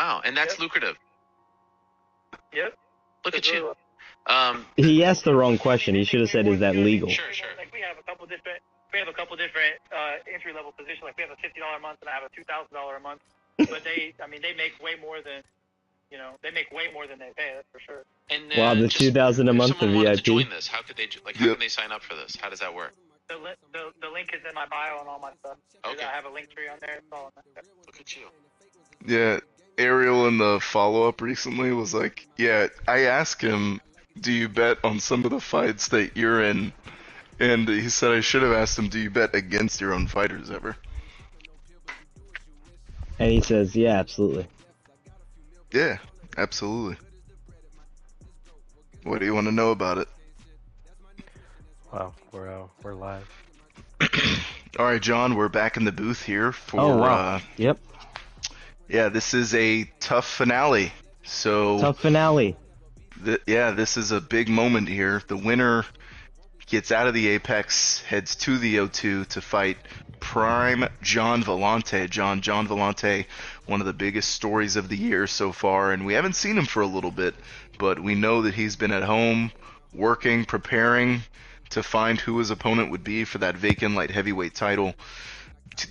wow, and that's lucrative. Yep. Look at you. He asked the wrong question. He should have said, "Is that legal?" Sure. Like we have a couple different entry level positions. Like we have a $50 a month, and I have a $2,000 a month. But they make way more than, they make way more than they pay. That's for sure. And wow, the $2,000 a month if someone VIP. wanted to join this, how could they sign up for this? How does that work? The link is in my bio and all my stuff. Okay. I have a link tree on there. It's all on that. Look at you. Yeah, Ariel in the follow-up recently was like, yeah, I asked him, do you bet on some of the fights that you're in? And he said I should have asked him, do you bet against your own fighters ever? And he says, yeah, absolutely. Yeah, absolutely. What do you want to know about it? Wow, we're live. All right, John, we're back in the booth here for. Oh wow! Yep. Yeah, this is a tough finale. So. Tough finale. This is a big moment here. The winner gets out of the Apex, heads to the O2 to fight Prime John Vellante. John Vellante, one of the biggest stories of the year so far, and we haven't seen him for a little bit, but we know that he's been at home working, preparing to find who his opponent would be for that vacant light heavyweight title.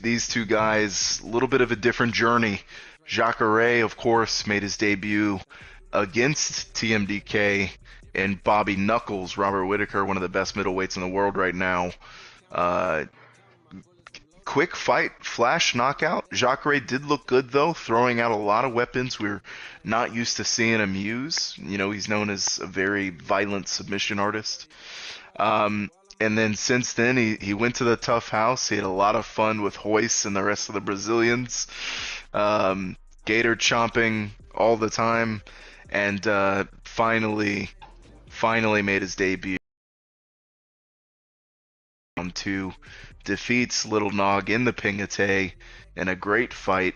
These two guys, a little bit of a different journey. Jacare, of course, made his debut against TMDK, and Bobby Knuckles, Robert Whitaker, one of the best middleweights in the world right now. Quick fight, flash knockout. Jacare did look good, though, throwing out a lot of weapons we're not used to seeing him use. He's known as a very violent submission artist. And then since then, he went to the Tough House. He had a lot of fun with Hoist and the rest of the Brazilians. Gator chomping all the time. And finally made his debut. Round 2, defeats Little Nog in the Pingate in a great fight.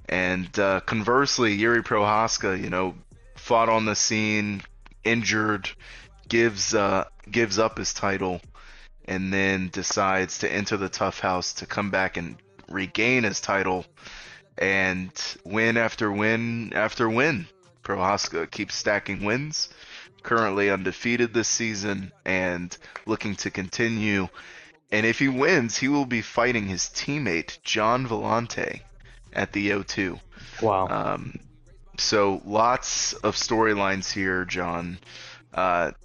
And conversely, Jiri Prohaska, fought on the scene, injured, gives up his title, and then decides to enter the Tough House to come back and regain his title, and win after win after win. Prohaska keeps stacking wins, currently undefeated this season, and looking to continue. And if he wins, he will be fighting his teammate, John Vellante, at the O2. Wow. So lots of storylines here, John. What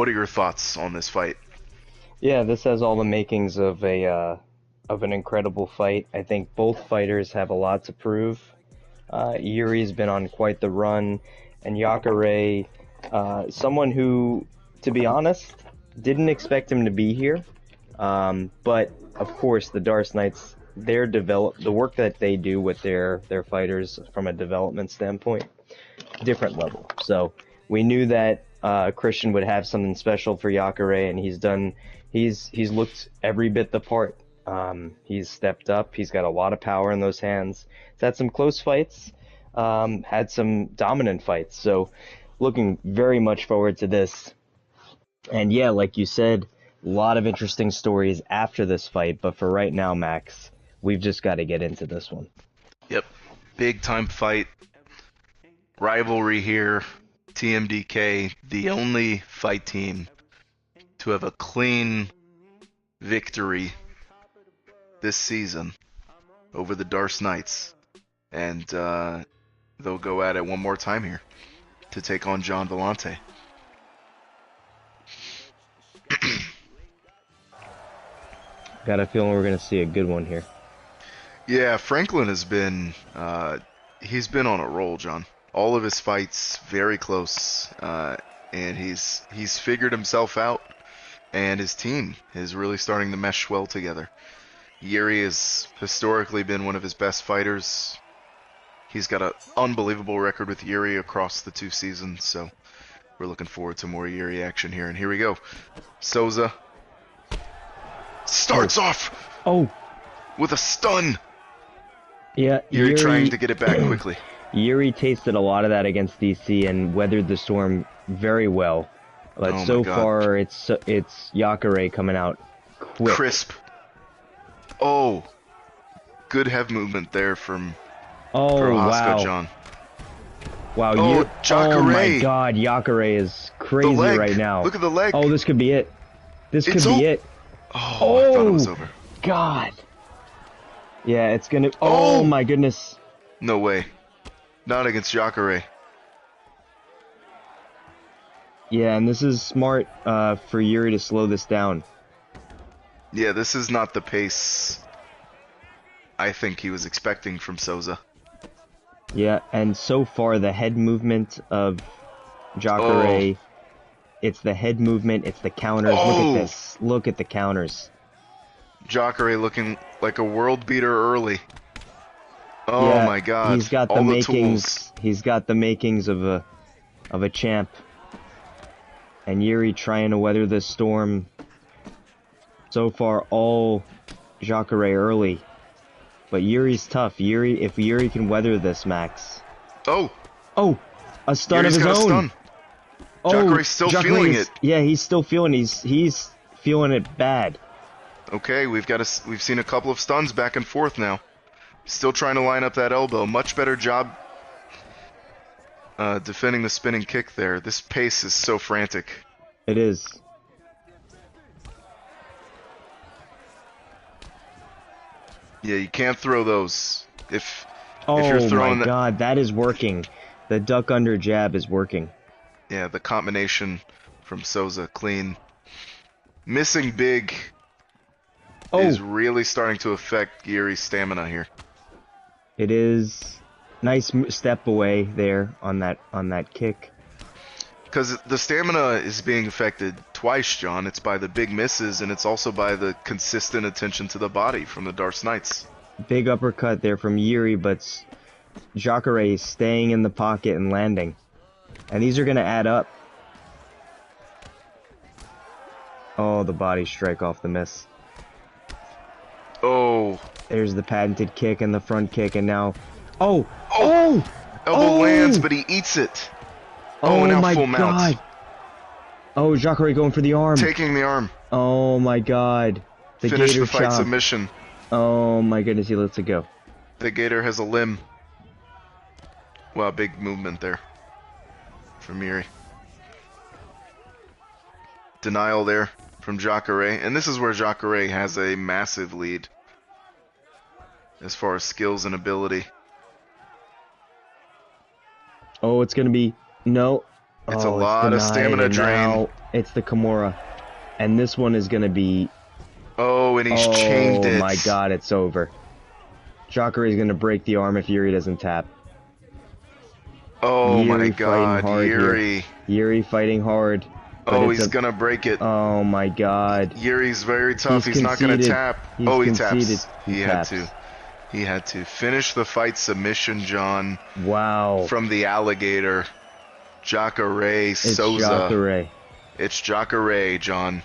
are your thoughts on this fight? Yeah, this has all the makings of an incredible fight. I think both fighters have a lot to prove. Jiri's been on quite the run, and Jacare, someone who, to be honest, didn't expect him to be here. But of course, the Darce Knights, the work that they do with their fighters from a development standpoint, different level. So we knew that Christian would have something special for Jacare, and he's looked every bit the part. He's stepped up. He's got a lot of power in those hands. He's had some close fights, had some dominant fights. So looking very much forward to this. And yeah, like you said, a lot of interesting stories after this fight. But for right now, Max, we've just got to get into this one. Yep. Big time fight. Rivalry here. TMDK, the only fight team to have a clean victory this season over the Darce Knights. And they'll go at it one more time here to take on John Vellante. Got a feeling we're going to see a good one here. Yeah, Franklin has been he's been on a roll, John. All of his fights very close, and he's figured himself out, and his team is really starting to mesh well together. Jiri has historically been one of his best fighters. He's got an unbelievable record with Jiri across the 2 seasons, so we're looking forward to more Jiri action here. And here we go. Souza starts off with a stun. Yeah, Jiri trying to get it back quickly. Jiri tasted a lot of that against DC and weathered the storm very well. But so far, it's Jacare coming out quick. Crisp. Oh, good head movement there from Oh, Prohaska, wow. John. Wow, Oh, oh Jacare. my god, Jacare is The crazy leg. right now. Look at the leg. Oh, this could be it. This could It's be it. Oh, I thought it was over. God. Yeah, it's gonna... Oh! Oh, my goodness. No way. Not against Jacare. Yeah, and this is smart for Jiri to slow this down. Yeah, this is not the pace I think he was expecting from Souza. Yeah, and so far the head movement of Jacare, it's the head movement, it's the counters. Look Oh! at this. Look at the counters. Jacare looking like a world beater early. Oh Yeah, my god. he's got all the the makings. tools. He's got the makings of a champ. And Jiri trying to weather this storm. So far, all Jacare early. But Yuri's tough. If Jiri can weather this, Max. Oh! Oh! A stun Yuri's of his got a own! stun. Oh, Jacare's still feeling it. Yeah, he's still feeling. He's feeling it bad. Okay, we've seen a couple of stuns back and forth now. Still trying to line up that elbow. Much better job defending the spinning kick there. This pace is so frantic. It is. Yeah, you can't throw those. If Oh you're throwing my god, that is working. The duck under jab is working. Yeah, the combination from Souza, clean. Missing big is really starting to affect Jiri's stamina here. It is. Nice step away there on that kick. Because the stamina is being affected twice, John. It's by the big misses, and it's also by the consistent attention to the body from the Darce Knights. Big uppercut there from Jiri, but Jacare staying in the pocket and landing. And these are going to add up. Oh, the body strike off the miss. Oh. There's the patented kick and the front kick, and now... Oh! Elbow lands, but he eats it. Oh, now my full mount. god! Oh, Jacare going for the arm. Taking the arm. Oh my god. The Finish gator the fight chop. submission. Oh my goodness, he lets it go. The gator has a limb. Wow, big movement there from Jiri. Denial there from Jacare. And this is where Jacare has a massive lead as far as skills and ability. Oh, it's gonna be... No. It's a lot of stamina drain. Now it's the Kimura. And this one is gonna be... Oh, and he's chained it. Oh my god, it's over. Jacare is gonna break the arm if Jiri doesn't tap. Oh Jiri my god, fighting hard Jiri. here. Jiri fighting hard. Oh, he's gonna break it. Oh my god. Jiri's very tough. He's not conceded. gonna tap. He's Oh, he conceded. taps. He He taps. had to. He had to. Finish the fight submission, John. Wow. From the alligator. Jacare It's Souza. Jacare. It's Jacare, John.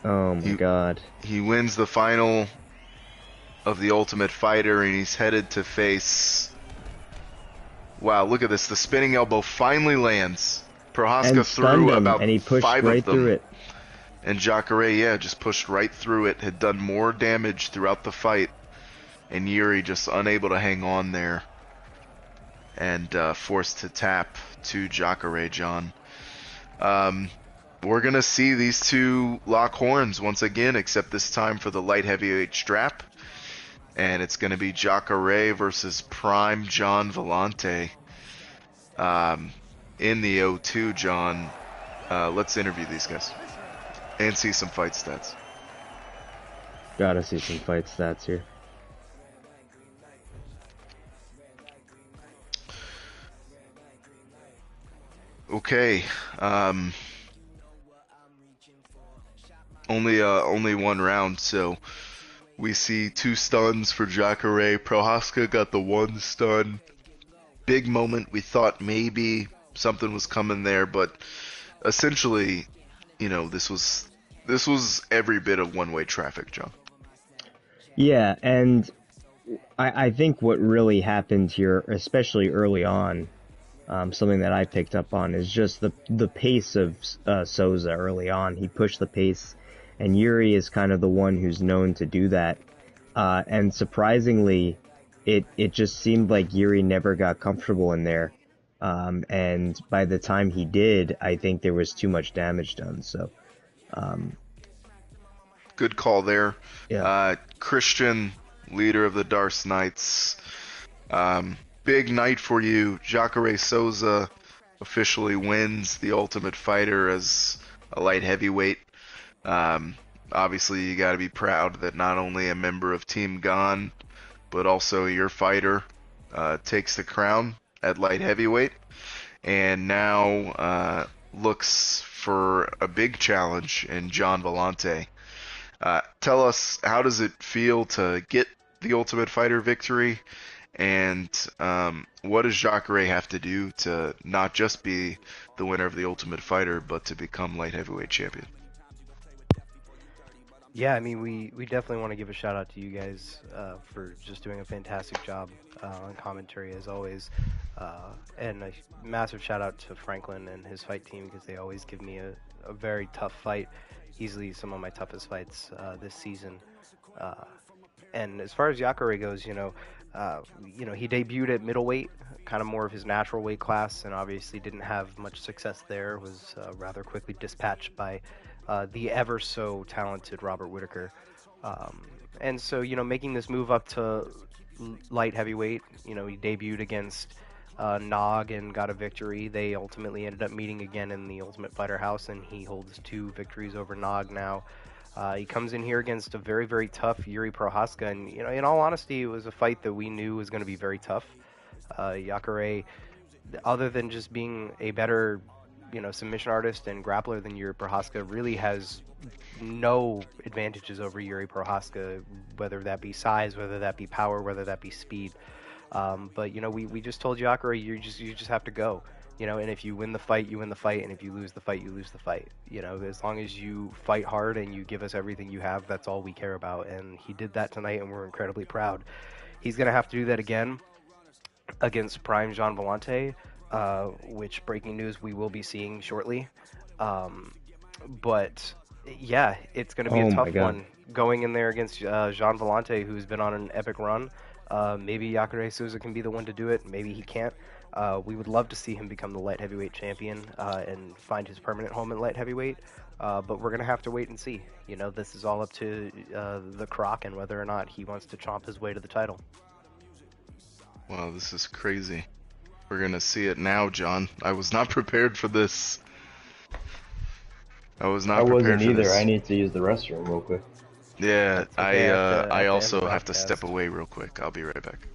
Oh my god. He wins the final of the Ultimate Fighter, and he's headed to face... Wow, look at this. The spinning elbow finally lands. Prohaska And stunned threw him, about and he pushed 5 right of them. through it. And Jacare, yeah, just pushed right through it. Had done more damage throughout the fight. And Jiri just unable to hang on there. And forced to tap to Jacare, John. We're going to see these two lock horns once again, except this time for the light heavyweight strap. And it's going to be Jacare versus Prime John Vellante. In the O2, John. Let's interview these guys. And see some fight stats. Gotta see some fight stats here. Okay. Only one round, so we see 2 stuns for Jacare. Prohaska got the 1 stun. Big moment. We thought maybe something was coming there, but essentially, you know, this was every bit of one-way traffic, John. Yeah, and I think what really happened here, especially early on, something that I picked up on is just the pace of Souza early on. He pushed the pace, and Jiri is kind of the one who's known to do that. And surprisingly, it just seemed like Jiri never got comfortable in there. And by the time he did, I think there was too much damage done. So, um, Good call there. yeah. Christian, leader of the Darce Knights. Big night for you. Jacare Souza officially wins the Ultimate Fighter as a light heavyweight. Um, Obviously, you got to be proud that not only a member of Team Gon, but also your fighter takes the crown at light heavyweight, and now looks for a big challenge in John Vellante. Tell us, how does it feel to get the Ultimate Fighter victory, and what does Jacare have to do to not just be the winner of the Ultimate Fighter, but to become light heavyweight champion? Yeah, I mean, we definitely want to give a shout out to you guys for just doing a fantastic job on commentary as always, and a massive shout out to Franklin and his fight team because they always give me a very tough fight, easily some of my toughest fights this season. Uh, and as far as Jacare goes, he debuted at middleweight, kind of more of his natural weight class, and obviously didn't have much success there. Was rather quickly dispatched by the ever so talented Robert Whitaker. And so, making this move up to light heavyweight, he debuted against Nog and got a victory. They ultimately ended up meeting again in the Ultimate Fighter house, and he holds 2 victories over Nog now. He comes in here against a very, very tough Jiri Prohaska, and in all honesty, it was a fight that we knew was going to be very tough. Jacare, other than just being a better, submission artist and grappler than Jiri Prohaska, really has no advantages over Jiri Prohaska, whether that be size, whether that be power, whether that be speed. But we just told Jacare, you just have to go. And if you win the fight, you win the fight, and if you lose the fight, you lose the fight. As long as you fight hard and you give us everything you have, that's all we care about. And he did that tonight, and we're incredibly proud. He's going to have to do that again against Prime Jean Vellante, which, breaking news, we will be seeing shortly. But yeah, it's going to be Oh a my tough God. one going in there against Jean Vellante, who's been on an epic run. Maybe Jacare Souza can be the one to do it. Maybe he can't. We would love to see him become the light heavyweight champion and find his permanent home in light heavyweight. But we're going to have to wait and see. This is all up to the Croc and whether or not he wants to chomp his way to the title. Wow, this is crazy. We're gonna see it now, John. I was not prepared for this. I was I not prepared wasn't for either. this. I need to use the restroom real quick. Yeah, That's okay, I at the end also of the have to step broadcast. away real quick. I'll be right back.